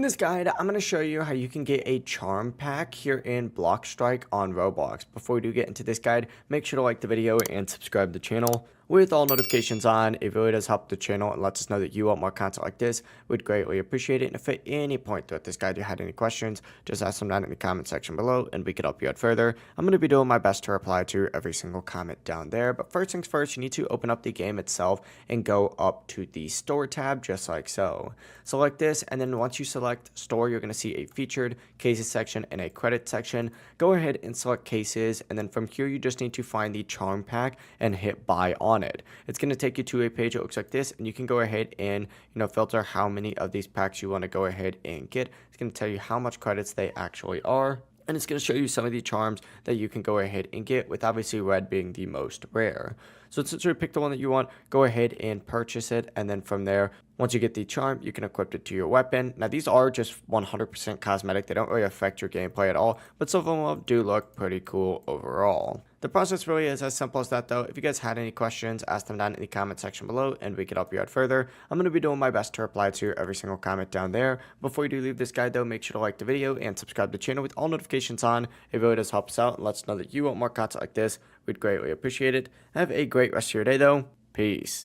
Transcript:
this guide, I'm going to show you how you can get a charm pack here in BloxStrike on Roblox. Before we do get into this guide, make sure to like the video and subscribe to the channel with all notifications on. It really does help the channel and lets us know that you want more content like this. We'd greatly appreciate it. And if at any point throughout this guide you had any questions, just ask them down in the comment section below and we could help you out further. I'm going to be doing my best to reply to every single comment down there. But first things first, you need to open up the game itself and go up to the store tab just like so. Select this, and then once you select store, you're going to see a featured, cases section, and a credit section. Go ahead and select cases, and then from here you just need to find the charm pack and hit buy on it. It's going to take you to a page that looks like this, and you can go ahead and filter how many of these packs you want to go ahead and get. It's going to tell you how much credits they actually are, and it's going to show you some of the charms that you can go ahead and get, with obviously red being the most rare. So since you pick the one that you want, go ahead and purchase it, and then from there, once you get the charm, you can equip it to your weapon. Now these are just 100% cosmetic. They don't really affect your gameplay at all, but some of them do look pretty cool overall. The process really is as simple as that though. If you guys had any questions, ask them down in the comment section below and we can help you out further. I'm going to be doing my best to reply to every single comment down there. Before you do leave this guide though, make sure to like the video and subscribe to the channel with all notifications on. It really does help us out and lets us know that you want more content like this. We'd greatly appreciate it. Have a great rest of your day though. Peace.